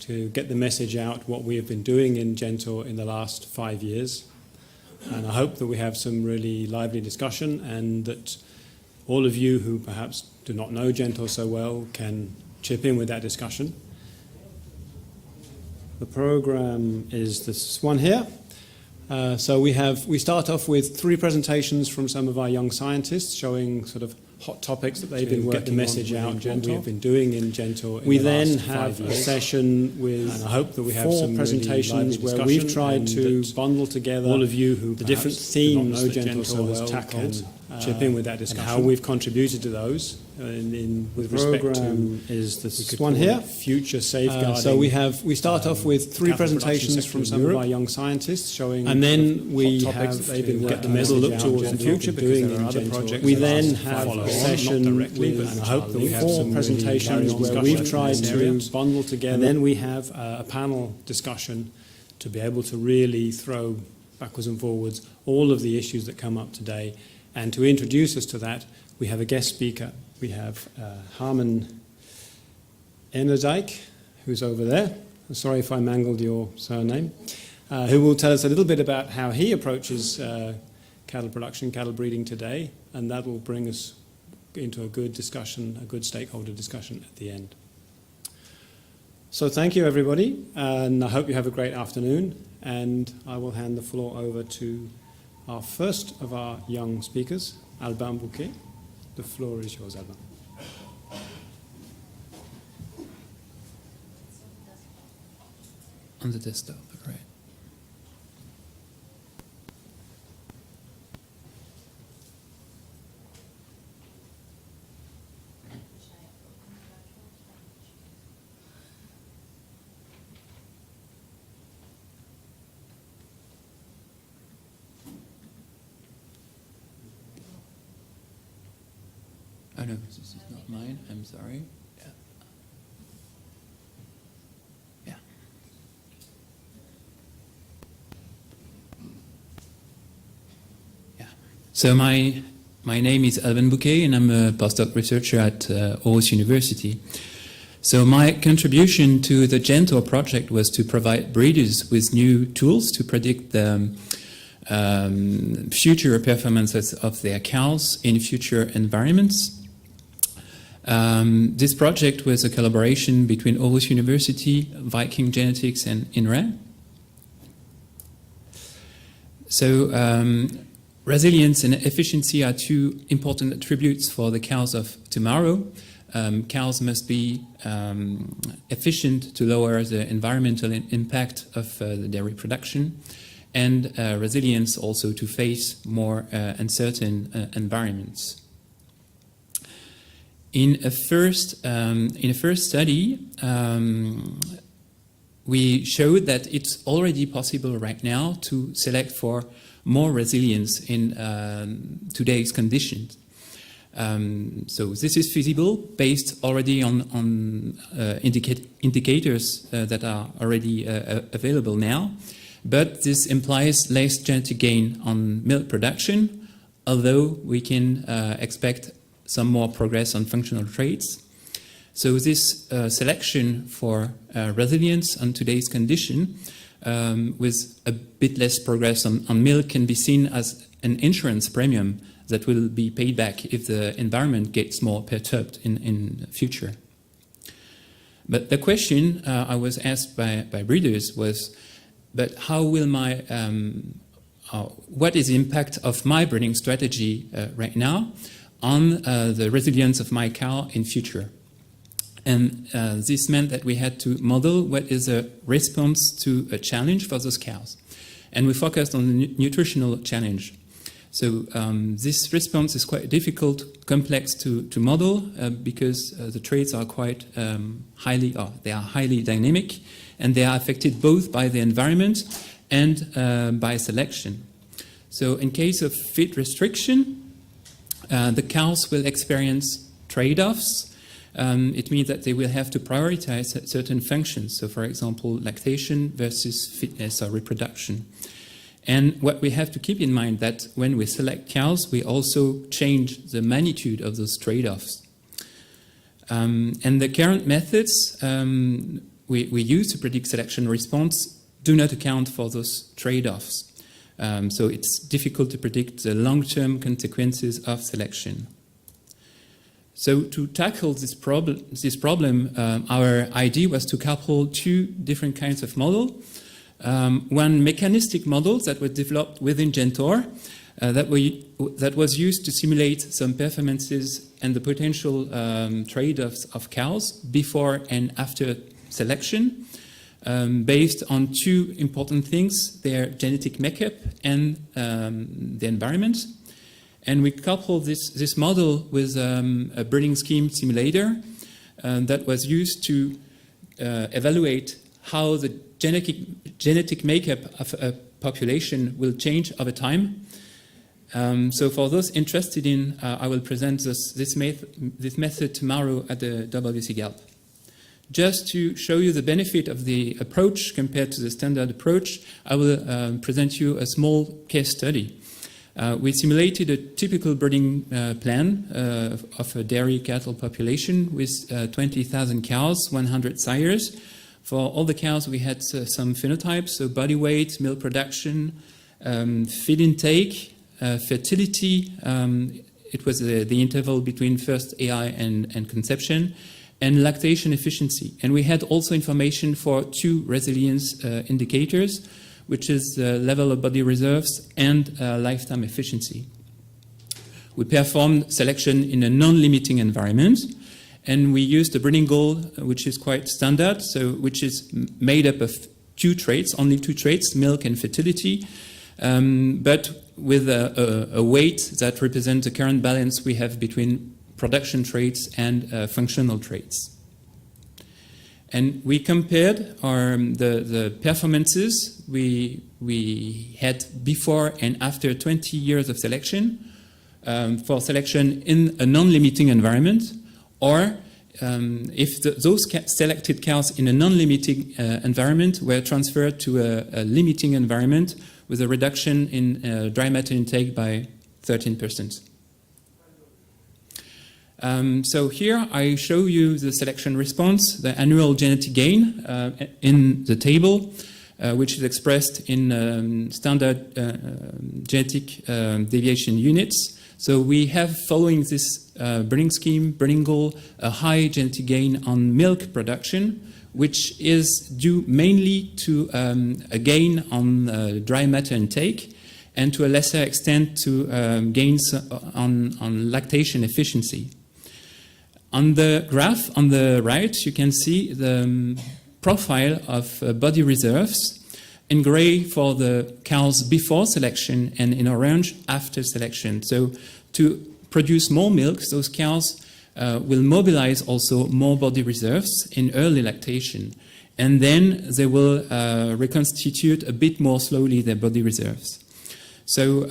to get the message out what we have been doing in GenTore in the last 5 years. And I hope that we have some really lively discussion and that all of you who perhaps do not know GenTore so well can chip in with that discussion. The program is this one here. So we start off with 3 presentations from some of our young scientists showing sort of hot topics that they've been working on. Get the message out what we have been doing in GenTore. We then have a session with, and I hope that we have 4 presentations where we've tried to bundle together all of you who the different themes that GenTore has tackled, chip in with that discussion, and how we've contributed to those. With respect to is this one here, future safeguarding. So we start off with 3 presentations from some of our young scientists showing, and then we have get the message look towards the future because there are other projects. We then have a session with, and I hope that we have 4 presentations where we've tried to bundle together. And then we have a panel discussion to be able to really throw backwards and forwards all of the issues that come up today. And to introduce us to that, we have a guest speaker. We have Harman Ennerdijk, who's over there. I'm sorry if I mangled your surname, who will tell us a little bit about how he approaches cattle production, cattle breeding today, and that will bring us into a good discussion, a good stakeholder discussion at the end. So thank you, everybody, and I hope you have a great afternoon, and I will hand the floor over to our first of our young speakers, Albin Bouquet. The floor is yours, Albin. On the desktop, right. Oh no, this is not mine, I'm sorry. Yeah. So my name is Albin Bouquet and I'm a postdoc researcher at Aarhus University. So my contribution to the GenTore project was to provide breeders with new tools to predict the future performances of their cows in future environments. This project was a collaboration between Aarhus University, Viking Genetics, and INRA. So resilience and efficiency are 2 important attributes for the cows of tomorrow. Cows must be efficient to lower the environmental impact of the dairy production, and resilience also to face more uncertain environments. In a first study, we showed that it's already possible right now to select for more resilience in today's conditions. So this is feasible based already on indicators that are already available now, but this implies less genetic gain on milk production, although we can expect some more progress on functional traits. So this selection for resilience on today's condition with a bit less progress on milk can be seen as an insurance premium that will be paid back if the environment gets more perturbed in the future. But the question I was asked by breeders was, but how will my, what is the impact of my breeding strategy right now on the resilience of my cow in future? And this meant that we had to model what is a response to a challenge for those cows. And we focused on the nutritional challenge. So this response is quite difficult, complex to model because the traits are quite they are highly dynamic, and they are affected both by the environment and by selection. So in case of feed restriction, the cows will experience trade-offs. It means that they will have to prioritize certain functions. So for example, lactation versus fitness or reproduction. And what we have to keep in mind that when we select cows, we also change the magnitude of those trade-offs. And the current methods we use to predict selection response do not account for those trade-offs. So it's difficult to predict the long-term consequences of selection. So to tackle this problem, our idea was to couple two different kinds of model. One mechanistic model that was developed within GenTore that was used to simulate some performances and the potential trade-offs of cows before and after selection, based on two important things: their genetic makeup and the environment. And we coupled this model with a breeding scheme simulator that was used to evaluate how the genetic makeup of a population will change over time. So for those interested in, I will present this method tomorrow at the WC Galp. Just to show you the benefit of the approach compared to the standard approach, I will present you a small case study. We simulated a typical breeding plan of a dairy cattle population with 20,000 cows, 100 sires. For all the cows, we had some phenotypes, so body weight, milk production, feed intake, fertility. It was the interval between first AI and conception, and lactation efficiency. And we had also information for two resilience indicators, which is the level of body reserves and lifetime efficiency. We performed selection in a non-limiting environment, and we used a breeding goal, which is quite standard, so which is made up of two traits, only two traits, milk and fertility, but with a weight that represents the current balance we have between production traits and functional traits. And we compared the performances we had before and after 20 years of selection for selection in a non-limiting environment, or if those selected cows in a non-limiting environment were transferred to a limiting environment with a reduction in dry matter intake by 13%. So here I show you the selection response, the annual genetic gain in the table, which is expressed in standard genetic deviation units. So we have, following this breeding scheme, breeding goal, a high genetic gain on milk production, which is due mainly to a gain on dry matter intake, and to a lesser extent to gains on lactation efficiency. On the graph on the right, you can see the profile of body reserves in gray for the cows before selection and in orange after selection. So to produce more milk, those cows will mobilize also more body reserves in early lactation, and then they will reconstitute a bit more slowly their body reserves. So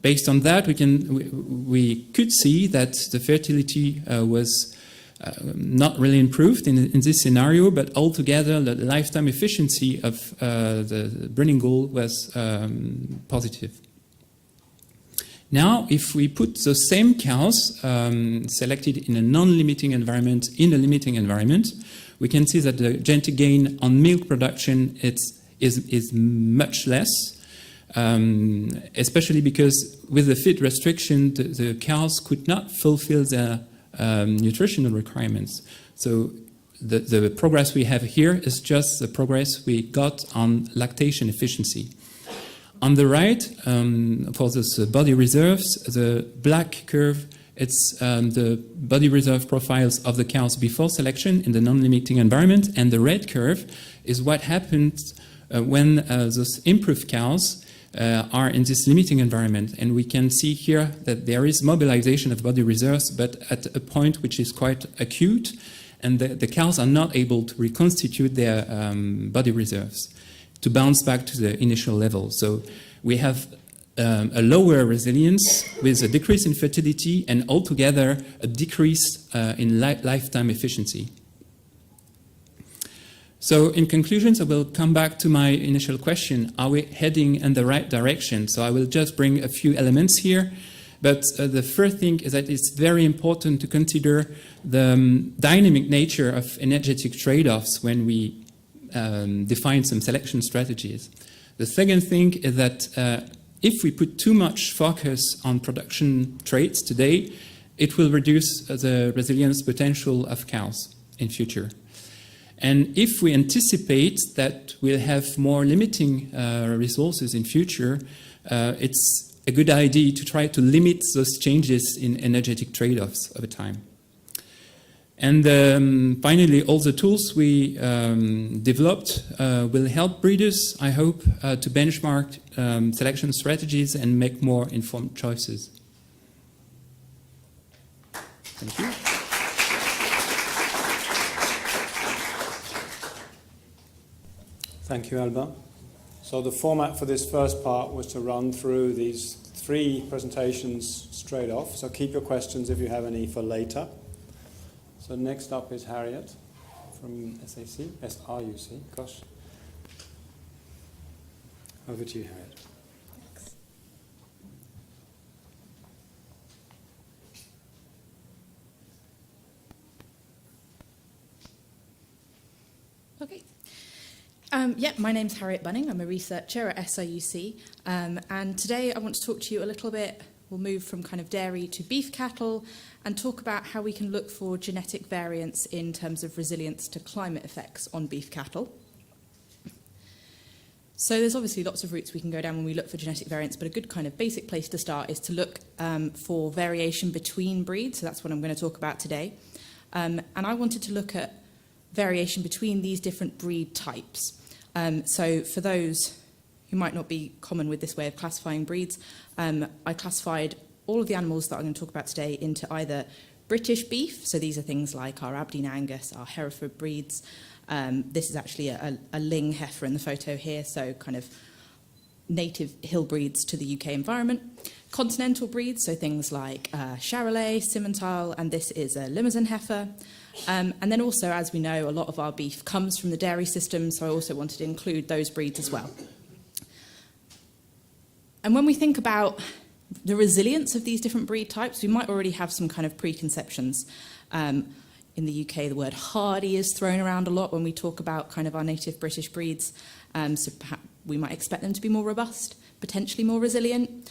based on that, we could see that the fertility was not really improved in this scenario, but altogether the lifetime efficiency of the breeding goal was positive. Now, if we put the same cows selected in a non-limiting environment in a limiting environment, we can see that the genetic gain on milk production is much less. Especially because with the feed restriction, the cows could not fulfill their nutritional requirements. So the progress we have here is just the progress we got on lactation efficiency. On the right, for those body reserves, the black curve, it's the body reserve profiles of the cows before selection in the non-limiting environment, and the red curve is what happens when those improved cows are in this limiting environment. And we can see here that there is mobilization of body reserves, but at a point which is quite acute, and the cows are not able to reconstitute their body reserves to bounce back to the initial level. So we have a lower resilience with a decrease in fertility and altogether a decrease in lifetime efficiency. So in conclusions, I will come back to my initial question, are we heading in the right direction? So I will just bring a few elements here. But the first thing is that it's very important to consider the dynamic nature of energetic trade-offs when we define some selection strategies. The second thing is that if we put too much focus on production traits today, it will reduce the resilience potential of cows in future. And if we anticipate that we'll have more limiting resources in future, it's a good idea to try to limit those changes in energetic trade-offs over time. And finally, all the tools we developed will help breeders, I hope, to benchmark selection strategies and make more informed choices. Thank you. Thank you, Alba. So the format for this first part was to run through these 3 presentations straight off. So keep your questions if you have any for later. So next up is Harriet from SRUC. Gosh. Over to you, Harriet. Thanks. Okay. My name's Harriet Bunning. I'm a researcher at SRUC. And today I want to talk to you a little bit. We'll move from kind of dairy to beef cattle and talk about how we can look for genetic variants in terms of resilience to climate effects on beef cattle. So there's obviously lots of routes we can go down when we look for genetic variants, but a good kind of basic place to start is to look for variation between breeds. So that's what I'm going to talk about today. And I wanted to look at variation between these different breed types. So for those who might not be common with this way of classifying breeds, I classified all of the animals that I'm going to talk about today into either British beef, so these are things like our Aberdeen Angus, our Hereford breeds. This is actually a Ling heifer in the photo here, so kind of native hill breeds to the UK environment. Continental breeds, so things like Charolais, Simmental, and this is a Limousin heifer. And then also, as we know, a lot of our beef comes from the dairy system, so I also wanted to include those breeds as well. And when we think about the resilience of these different breed types, we might already have some kind of preconceptions. In the UK, the word hardy is thrown around a lot when we talk about kind of our native British breeds. So perhaps we might expect them to be more robust, potentially more resilient.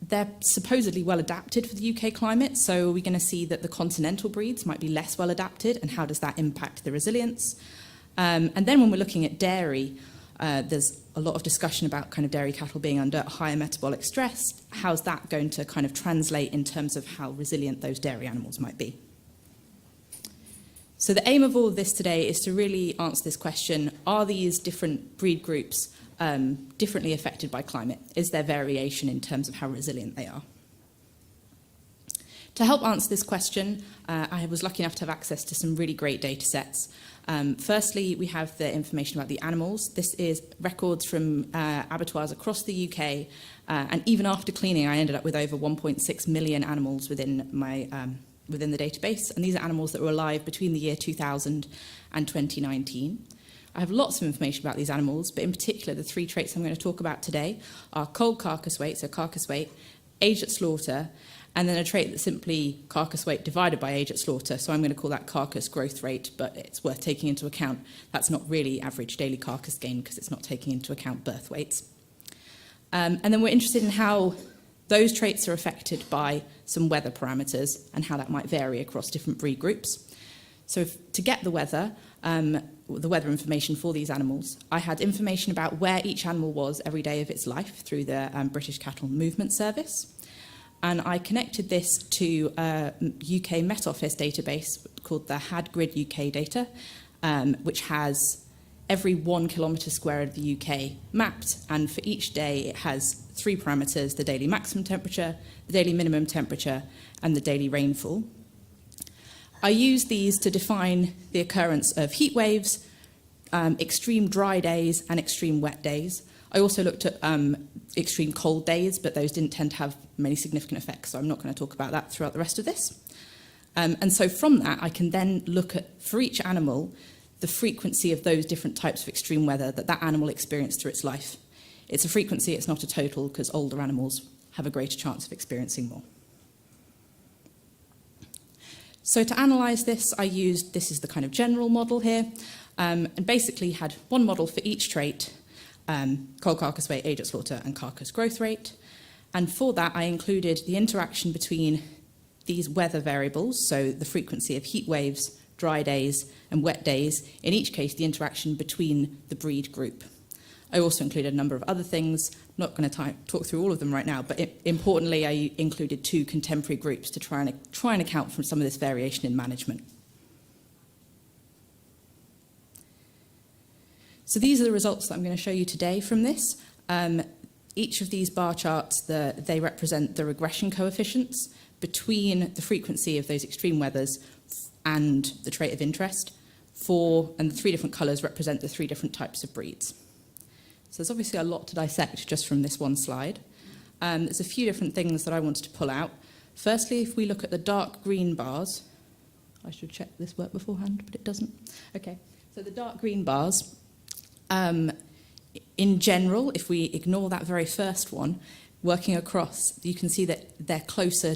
They're supposedly well adapted for the UK climate, so are we going to see that the continental breeds might be less well adapted, and how does that impact the resilience? And then when we're looking at dairy, there's a lot of discussion about kind of dairy cattle being under higher metabolic stress. How's that going to kind of translate in terms of how resilient those dairy animals might be? So the aim of all of this today is to really answer this question: are these different breed groups differently affected by climate? Is there variation in terms of how resilient they are? To help answer this question, I was lucky enough to have access to some really great data sets. Firstly, we have the information about the animals. This is records from abattoirs across the UK, and even after cleaning, I ended up with over 1.6 million animals within my within the database, and these are animals that were alive between the year 2000 and 2019. I have lots of information about these animals, but in particular, the 3 traits I'm going to talk about today are cold carcass weight, so carcass weight, age at slaughter, and then a trait that's simply carcass weight divided by age at slaughter. So I'm going to call that carcass growth rate, but it's worth taking into account. That's not really average daily carcass gain because it's not taking into account birth weights. And then we're interested in how those traits are affected by some weather parameters and how that might vary across different breed groups. So to get the weather information for these animals, I had information about where each animal was every day of its life through the British Cattle Movement Service. And I connected this to a UK Met Office database called the HadGrid UK data, which has every 1 kilometre square of the UK mapped. And for each day, it has 3 parameters: the daily maximum temperature, the daily minimum temperature, and the daily rainfall. I used these to define the occurrence of heat waves, extreme dry days, and extreme wet days. I also looked at extreme cold days, but those didn't tend to have many significant effects, so I'm not going to talk about that throughout the rest of this. And so from that, I can then look at, for each animal, the frequency of those different types of extreme weather that animal experienced through its life. It's a frequency, it's not a total, because older animals have a greater chance of experiencing more. So to analyse this, this is the kind of general model here, and basically had one model for each trait, coal carcass weight, age at slaughter, and carcass growth rate. And for that, I included the interaction between these weather variables, so the frequency of heat waves, dry days, and wet days, in each case, the interaction between the breed group. I also included a number of other things. I'm not going to talk through all of them right now, but importantly, I included 2 contemporary groups to try and account for some of this variation in management. So these are the results that I'm going to show you today from this. Each of these bar charts, they represent the regression coefficients between the frequency of those extreme weathers and the trait of interest. And the 3 different colours represent the 3 different types of breeds. So there's obviously a lot to dissect just from this one slide. There's a few different things that I wanted to pull out. Firstly, if we look at the dark green bars, I should check this worked beforehand, but it doesn't. Okay, so the dark green bars, in general, if we ignore that very first one, working across, you can see that they're closer